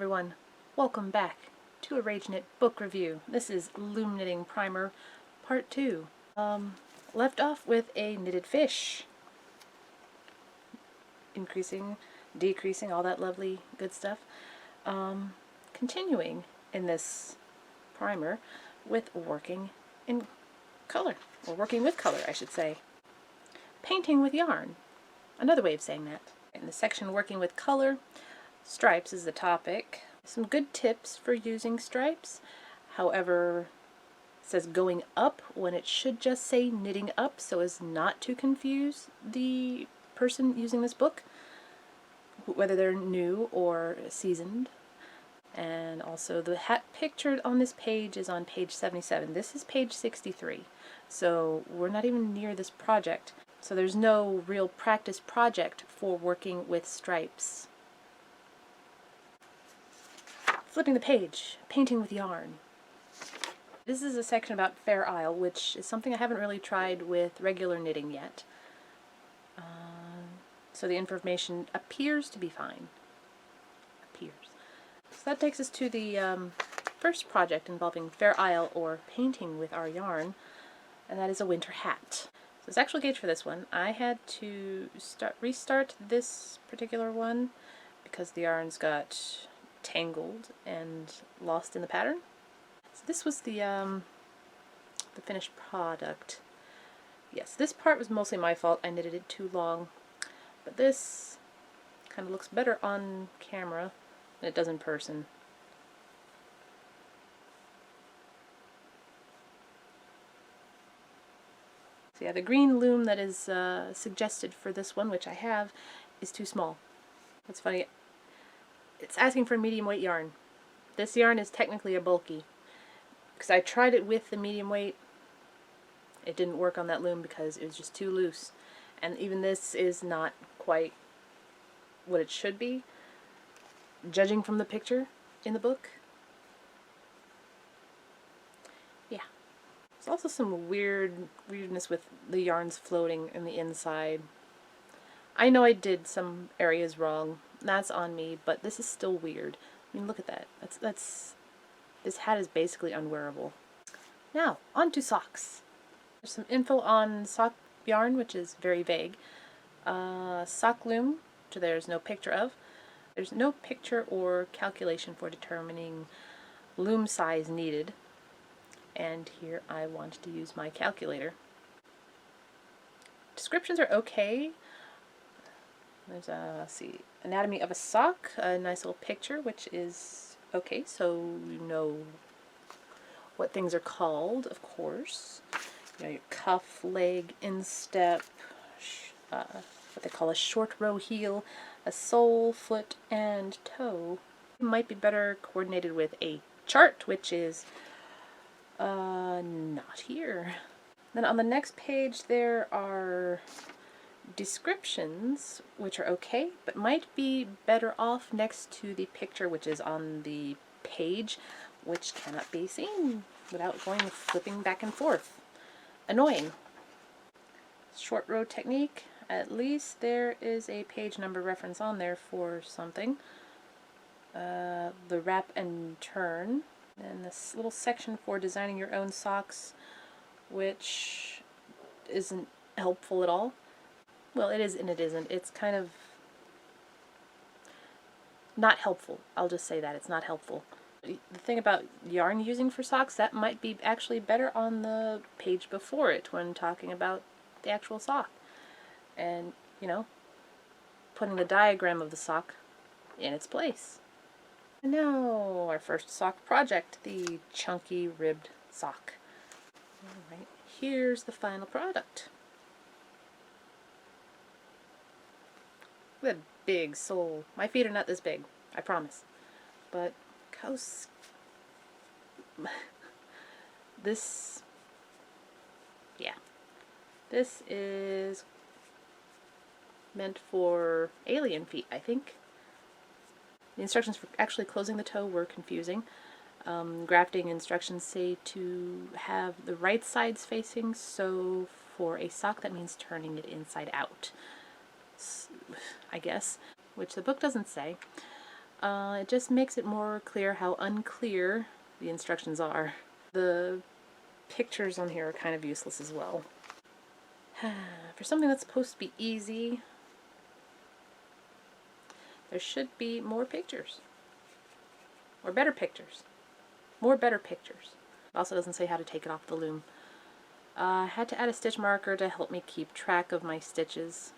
everyone, welcome back to a Rage Knit book review. This is Loom Knitting Primer Part 2. Left off with a knitted fish. Increasing, decreasing, all that lovely good stuff. Continuing in this primer with working in color, or working with color I should say. Painting with yarn, another way of saying that. In the section working with color, stripes is the topic. Some good tips for using stripes. However, it says going up when it should just say knitting up so as not to confuse the person using this book, whether they're new or seasoned. And also the hat pictured on this page is on page 77. This is page 63. So we're not even near this project. So there's no real practice project for working with stripes. Flipping the page, painting with yarn. This is a section about Fair Isle, which is something I haven't really tried with regular knitting yet. So the information appears to be fine. Appears. So that takes us to the first project involving Fair Isle, or painting with our yarn, and that is a winter hat. So the actual gauge for this one, I had to restart this particular one because the yarns got tangled and lost in the pattern. So this was the finished product. Yes, this part was mostly my fault. I knitted it too long, but this kind of looks better on camera than it does in person. So yeah, the green loom that is suggested for this one, which I have, is too small. It's funny. It's asking for medium weight yarn. This yarn is technically a bulky, because I tried it with the medium weight. It didn't work on that loom because it was just too loose. And even this is not quite what it should be, judging from the picture in the book. Yeah. There's also some weirdness with the yarns floating in the inside. I know I did some areas wrong. That's on me, but this is still weird. I mean, look at that. This hat is basically unwearable. Now, on to socks. There's some info on sock yarn, which is very vague. Sock loom, which there's no picture of. There's no picture or calculation for determining loom size needed. And here I want to use my calculator. Descriptions are okay. There's a, let's see, anatomy of a sock, a nice little picture, which is okay, so you know what things are called, of course. You know, your cuff, leg, instep, what they call a short row heel, a sole, foot, and toe. It might be better coordinated with a chart, which is not here. Then on the next page there are descriptions, which are okay, but might be better off next to the picture, which is on the page, which cannot be seen without flipping back and forth. Annoying. Short row technique, at least there is a page number reference on there for something. The wrap and turn, and this little section for designing your own socks, which isn't helpful at all. Well, it is and it isn't. It's kind of not helpful. I'll just say that. It's not helpful. The thing about yarn using for socks, that might be actually better on the page before it when talking about the actual sock. And, you know, putting the diagram of the sock in its place. And now, our first sock project, the chunky ribbed sock. Alright, here's the final product. With a big sole. My feet are not this big, I promise. But this is meant for alien feet, I think. The instructions for actually closing the toe were confusing. Grafting instructions say to have the right sides facing, so for a sock that means turning it inside out, I guess, which the book doesn't say. It just makes it more clear how unclear the instructions are. The pictures on here are kind of useless as well. For something that's supposed to be easy, there should be more pictures. Or better pictures. More better pictures. It also doesn't say how to take it off the loom. I had to add a stitch marker to help me keep track of my stitches,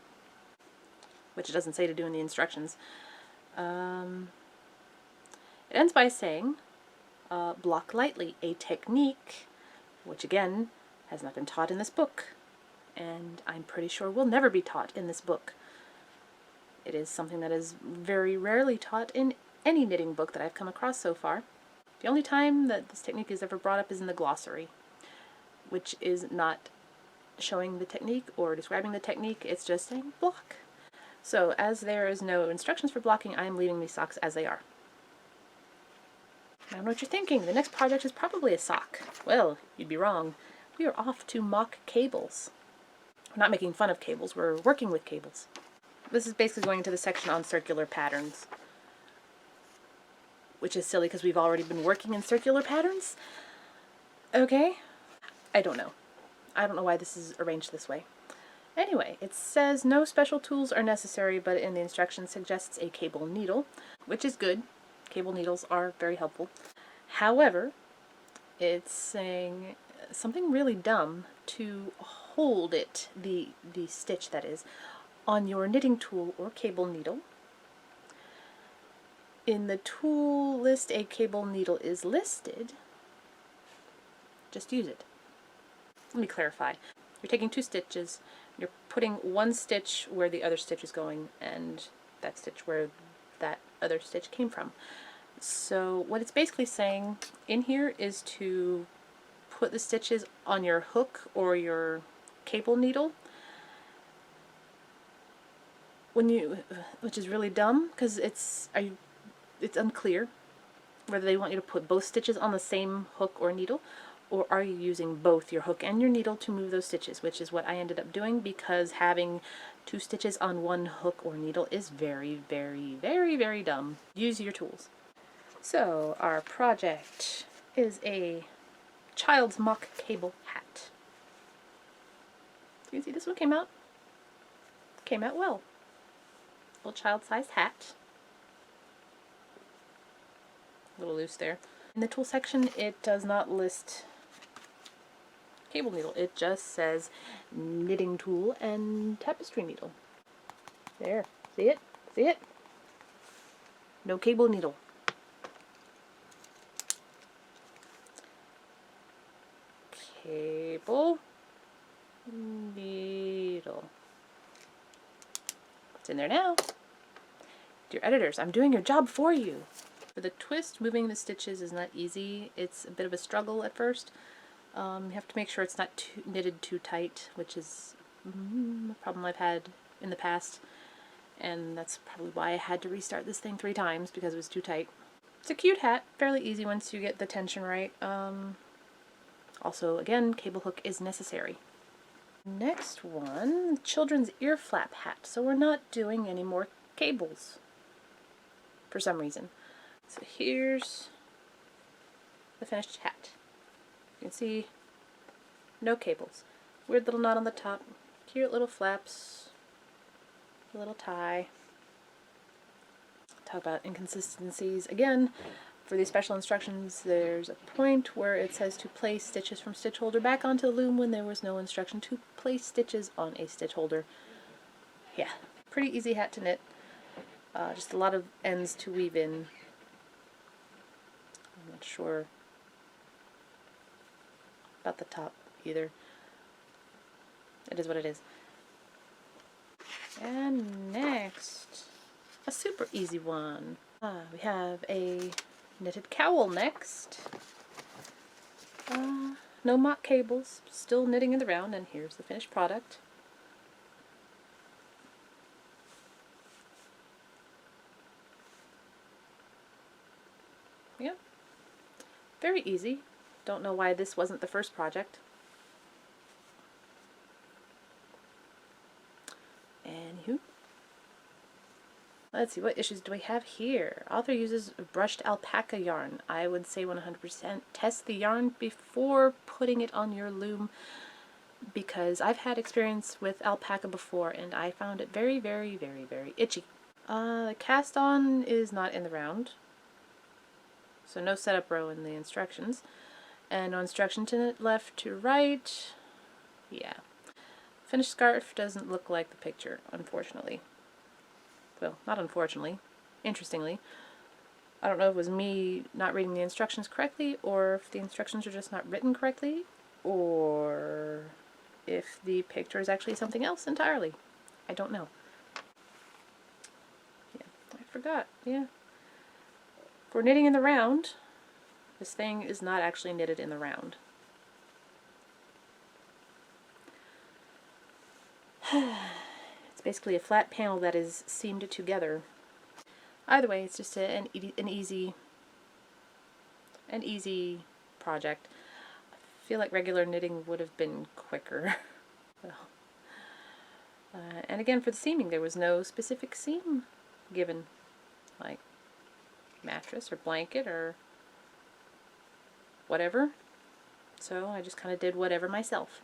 which it doesn't say to do in the instructions. It ends by saying, block lightly, a technique, which again has not been taught in this book, and I'm pretty sure will never be taught in this book. It is something that is very rarely taught in any knitting book that I've come across so far. The only time that this technique is ever brought up is in the glossary, which is not showing the technique or describing the technique, it's just saying block. So as there is no instructions for blocking, I am leaving these socks as they are. I don't know what you're thinking. The next project is probably a sock. Well, you'd be wrong. We are off to mock cables. We're not making fun of cables, we're working with cables. This is basically going into the section on circular patterns, which is silly because we've already been working in circular patterns. Okay? I don't know. I don't know why this is arranged this way. Anyway, it says no special tools are necessary, but in the instructions suggests a cable needle, which is good. Cable needles are very helpful. However, it's saying something really dumb to hold it, the stitch that is, on your knitting tool or cable needle. In the tool list, a cable needle is listed. Just use it. Let me clarify. You're taking two stitches, you're putting one stitch where the other stitch is going, and that stitch where that other stitch came from. So what it's basically saying in here is to put the stitches on your hook or your cable needle, which is really dumb because it's unclear whether they want you to put both stitches on the same hook or needle, or are you using both your hook and your needle to move those stitches, which is what I ended up doing because having two stitches on one hook or needle is very, very, very, very dumb. Use your tools. So our project is a child's mock cable hat. You can see this one came out well. Little child-sized hat. A little loose there. In the tool section, it does not list cable needle. It just says knitting tool and tapestry needle. There. See it? See it? No cable needle. Cable needle. It's in there now. Dear editors, I'm doing your job for you. For the twist, moving the stitches is not easy. It's a bit of a struggle at first. You have to make sure it's not knitted too tight, which is a problem I've had in the past. And that's probably why I had to restart this thing 3 times, because it was too tight. It's a cute hat, fairly easy once you get the tension right. Also, again, cable hook is necessary. Next one, children's ear flap hat. So we're not doing any more cables for some reason. So here's the finished hat. You can see no cables. Weird little knot on the top, cute little flaps, a little tie. Talk about inconsistencies. Again, for these special instructions, there's a point where it says to place stitches from stitch holder back onto the loom when there was no instruction to place stitches on a stitch holder. Yeah, pretty easy hat to knit. Just a lot of ends to weave in. I'm not sure about the top either. It is what it is. And next, a super easy one. We have a knitted cowl next. No mock cables, still knitting in the round, and here's the finished product. Yep, very easy. Don't know why this wasn't the first project. Anywho, Let's see, what issues do we have here? Author uses brushed alpaca yarn. I would say 100% test the yarn before putting it on your loom, because I've had experience with alpaca before and I found it very, very, very, very itchy. The cast on is not in the round, so no setup row in the instructions, and no instruction to left to right. Yeah. Finished scarf doesn't look like the picture, unfortunately. Well, not unfortunately. Interestingly. I don't know if it was me not reading the instructions correctly, or if the instructions are just not written correctly, or if the picture is actually something else entirely. I don't know. Yeah, I forgot. Yeah. For knitting in the round, this thing is not actually knitted in the round. It's basically a flat panel that is seamed together. Either way, it's just an easy project. I feel like regular knitting would have been quicker. Well, and again, for the seaming, there was no specific seam given, like mattress or blanket or whatever. So I just kind of did whatever myself.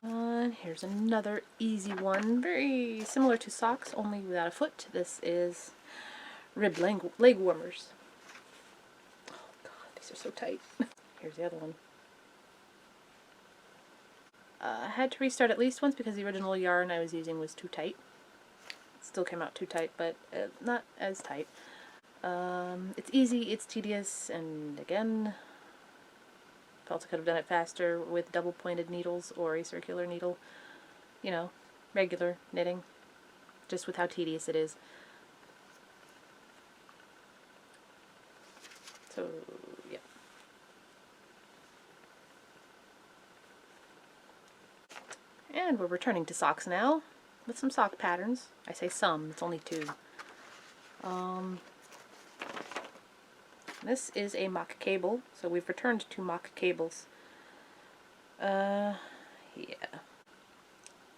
And here's another easy one, very similar to socks, only without a foot. This is rib leg warmers. Oh god, these are so tight. Here's the other one. I had to restart at least once because the original yarn I was using was too tight. It still came out too tight, but not as tight. It's easy, it's tedious, and again, felt I could have done it faster with double pointed needles or a circular needle. You know, regular knitting, just with how tedious it is. So, yeah. And we're returning to socks now, with some sock patterns. I say some, it's only two. This is a mock cable, so we've returned to mock cables. Yeah.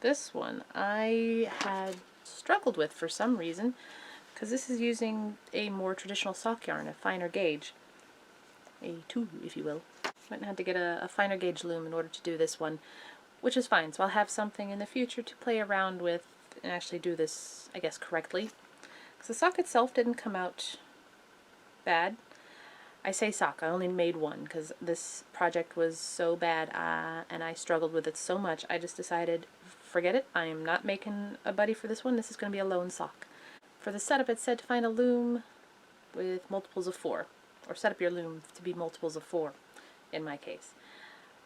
This one I had struggled with for some reason, because this is using a more traditional sock yarn, a finer gauge. A 2, if you will. Went and had to get a finer gauge loom in order to do this one, which is fine, so I'll have something in the future to play around with and actually do this, I guess, correctly. Because the sock itself didn't come out bad. I say sock, I only made one because this project was so bad and I struggled with it so much, I just decided, forget it, I am not making a buddy for this one, this is going to be a lone sock. For the setup it said to find a loom with multiples of 4, or set up your loom to be multiples of 4 in my case.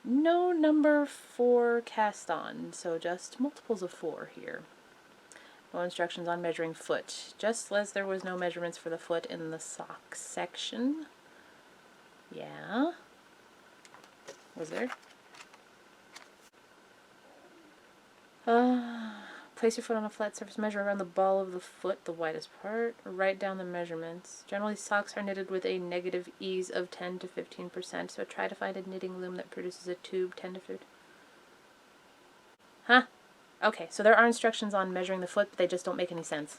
No number 4 cast on, so just multiples of 4 here. No instructions on measuring foot, just as there was no measurements for the foot in the sock section. Yeah. Was there? Place your foot on a flat surface, measure around the ball of the foot, the widest part. Write down the measurements. Generally, socks are knitted with a negative ease of 10 to 15%, so try to find a knitting loom that produces a tube 10 to 15. Huh? Okay, so there are instructions on measuring the foot, but they just don't make any sense.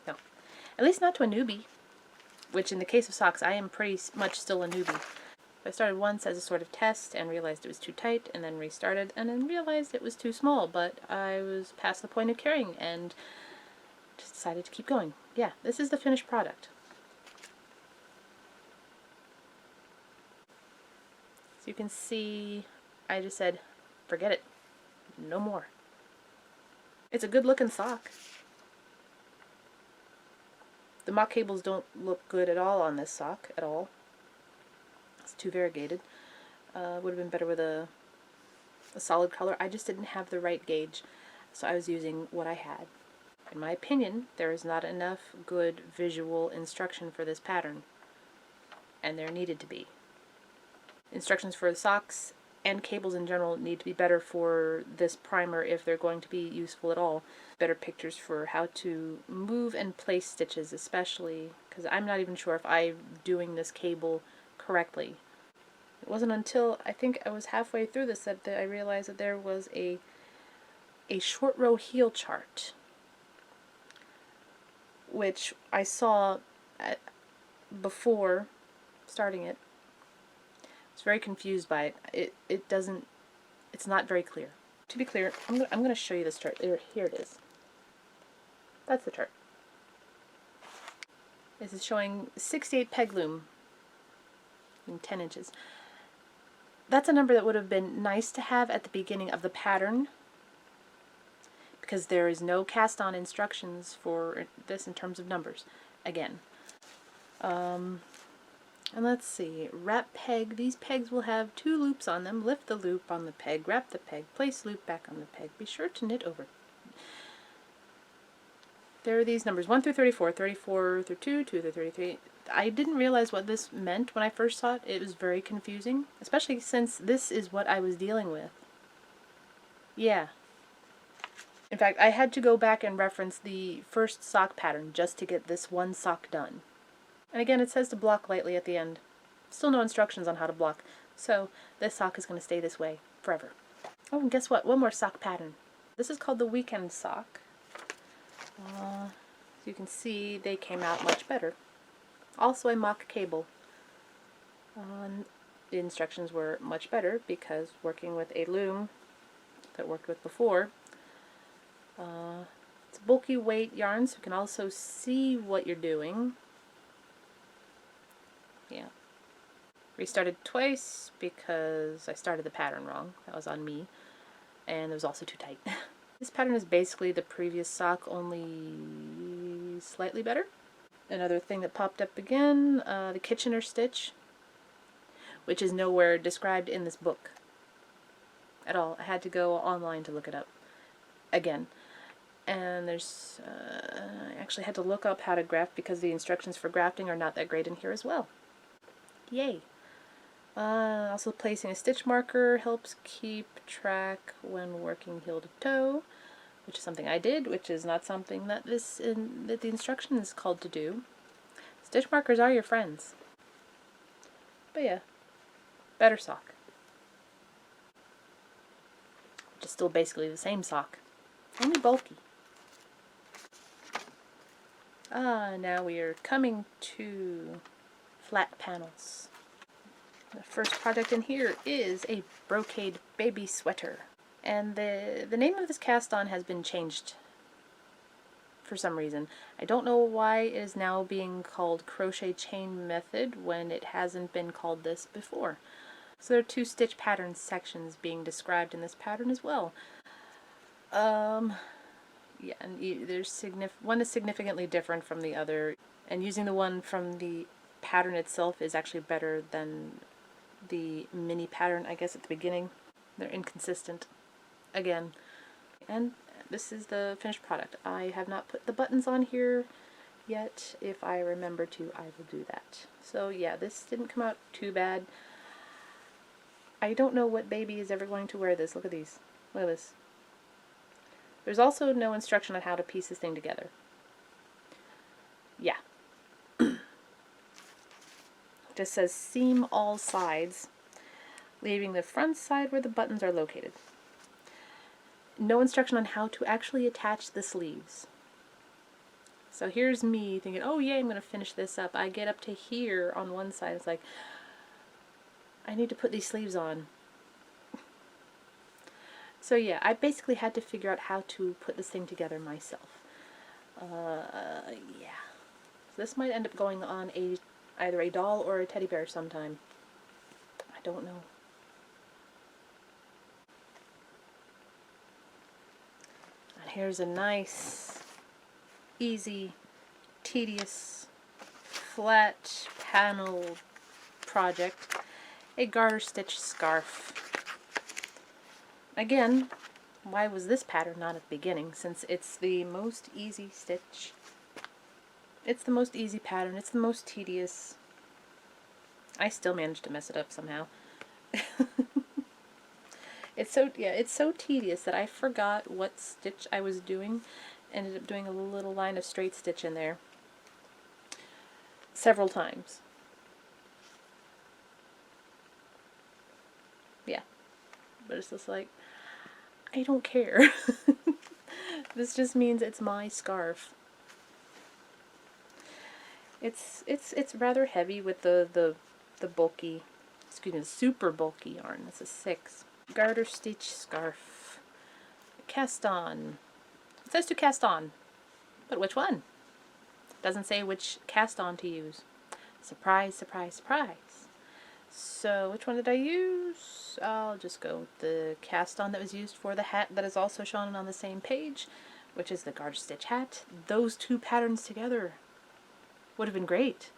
No. At least not to a newbie. Which in the case of socks, I am pretty much still a newbie. I started once as a sort of test and realized it was too tight, and then restarted and then realized it was too small, but I was past the point of carrying and just decided to keep going. Yeah, this is the finished product. So you can see, I just said, forget it. No more. It's a good looking sock. The mock cables don't look good at all on this sock, at all. It's too variegated. Would have been better with a solid color. I just didn't have the right gauge, so I was using what I had. In my opinion, there is not enough good visual instruction for this pattern, and there needed to be. Instructions for the socks and cables in general need to be better for this primer if they're going to be useful at all. Better pictures for how to move and place stitches, especially because I'm not even sure if I'm doing this cable correctly. It wasn't until I think I was halfway through this that I realized that there was a a short row heel chart, which I saw before starting it. I was very confused by it. It's not very clear. To be clear, I'm going to show you this chart. Here it is. That's the chart. This is showing 68 peg loom in 10 inches. That's a number that would have been nice to have at the beginning of the pattern, because there is no cast on instructions for this in terms of numbers. Again. And let's see, wrap peg. These pegs will have 2 loops on them. Lift the loop on the peg, wrap the peg, place loop back on the peg. Be sure to knit over. There are these numbers, 1 through 34, 34 through 2, 2 through 33. I didn't realize what this meant when I first saw it. It was very confusing, especially since this is what I was dealing with. Yeah. In fact, I had to go back and reference the first sock pattern just to get this one sock done. And again, it says to block lightly at the end. Still no instructions on how to block, so this sock is going to stay this way forever. Oh, and guess what? One more sock pattern. This is called the weekend sock. As you can see, they came out much better. Also a mock cable. The instructions were much better because working with a loom that I worked with before, it's bulky weight yarn, so you can also see what you're doing. Yeah. Restarted twice because I started the pattern wrong. That was on me. And it was also too tight. This pattern is basically the previous sock, only slightly better. Another thing that popped up again, the Kitchener stitch, which is nowhere described in this book at all. I had to go online to look it up again. And there's, I actually had to look up how to graft because the instructions for grafting are not that great in here as well. Yay! Also placing a stitch marker helps keep track when working heel to toe, which is something I did, which is not something that that the instruction is called to do. Stitch markers are your friends. But yeah, better sock. Which is still basically the same sock, only bulky. Now we are coming to flat panels. The first project in here is a brocade baby sweater. And the name of this cast on has been changed for some reason. I don't know why it is now being called crochet chain method when it hasn't been called this before. So there are 2 stitch pattern sections being described in this pattern as well. Yeah, and there's one is significantly different from the other, and using the one from the pattern itself is actually better than the mini pattern, I guess, at the beginning. They're inconsistent again. And this is the finished product. I have not put the buttons on here yet. If I remember to, I will do that. So yeah, this didn't come out too bad. I don't know what baby is ever going to wear this. Look at these. Look at this. There's also no instruction on how to piece this thing together. Yeah. Just says seam all sides, leaving the front side where the buttons are located. No instruction on how to actually attach the sleeves. So here's me thinking, oh yay, I'm going to finish this up. I get up to here on one side, it's like, I need to put these sleeves on. So yeah, I basically had to figure out how to put this thing together myself. Yeah. So this might end up going on either a doll or a teddy bear sometime. I don't know. And here's a nice, easy, tedious, flat panel project. A garter stitch scarf. Again, why was this pattern not at the beginning? Since it's the most easy stitch. It's the most easy pattern. It's the most tedious. I still managed to mess it up somehow. It's so tedious that I forgot what stitch I was doing. Ended up doing a little line of straight stitch in there several times. Yeah, but it's just like, I don't care. This just means it's my scarf. It's rather heavy with the bulky, excuse me, the super bulky yarn. That's a 6. Garter stitch scarf. Cast on. It says to cast on, but which one? Doesn't say which cast on to use. Surprise, surprise, surprise. So which one did I use? I'll just go with the cast on that was used for the hat that is also shown on the same page, which is the garter stitch hat. Those two patterns together would have been great,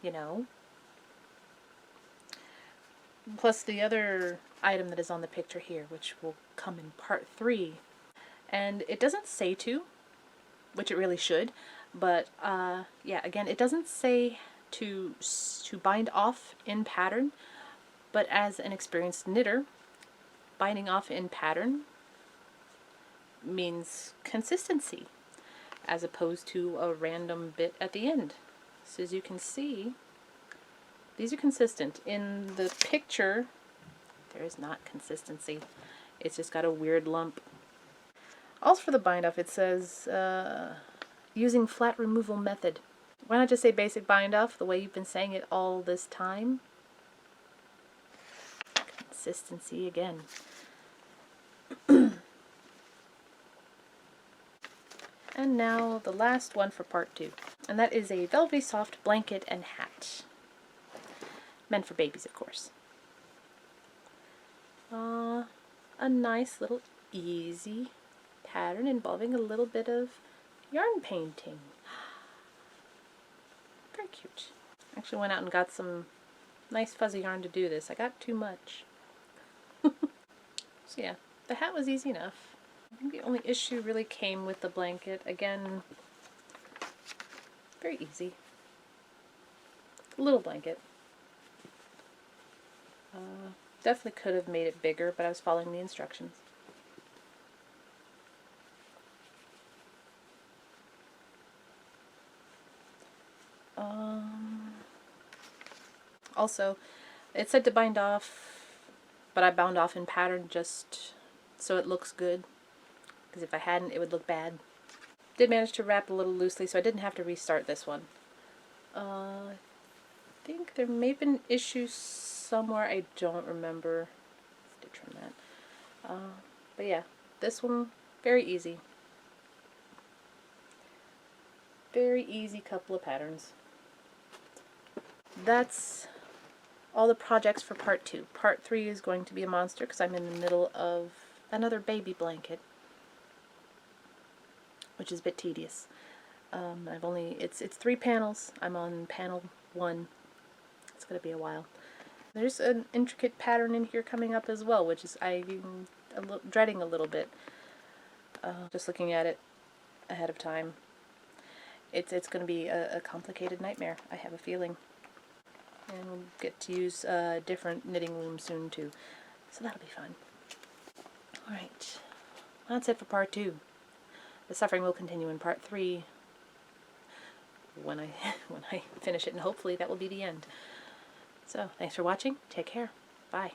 you know. Plus the other item that is on the picture here, which will come in part 3. And it doesn't say to, which it really should, but yeah, again, it doesn't say to bind off in pattern, but as an experienced knitter, binding off in pattern means consistency, as opposed to a random bit at the end. So as you can see, these are consistent. In the picture, there is not consistency. It's just got a weird lump. Also for the bind off, it says using flat removal method. Why not just say basic bind off the way you've been saying it all this time? Consistency again. And now the last one for part 2. And that is a velvety soft blanket and hat. Meant for babies, of course. A nice little easy pattern involving a little bit of yarn painting. Very cute. Actually went out and got some nice fuzzy yarn to do this. I got too much. So yeah, the hat was easy enough. I think the only issue really came with the blanket. Again, very easy. Little blanket. Definitely could have made it bigger, but I was following the instructions. Also, it said to bind off, but I bound off in pattern just so it looks good, because if I hadn't, it would look bad. Did manage to wrap a little loosely, so I didn't have to restart this one. I think there may have been issues somewhere, I don't remember. Stitch from that. But yeah, this one, very easy. Very easy couple of patterns. That's all the projects for part 2. Part 3 is going to be a monster because I'm in the middle of another baby blanket, which is a bit tedious. It's 3 panels. I'm on panel 1. It's going to be a while. There's an intricate pattern in here coming up as well, which is I'm dreading a little bit. Just looking at it ahead of time. It's going to be a complicated nightmare, I have a feeling. And we'll get to use a different knitting loom soon too. So that'll be fun. Alright. That's it for part 2. The suffering will continue in part 3 when I finish it, and hopefully that will be the end. So, thanks for watching. Take care. Bye.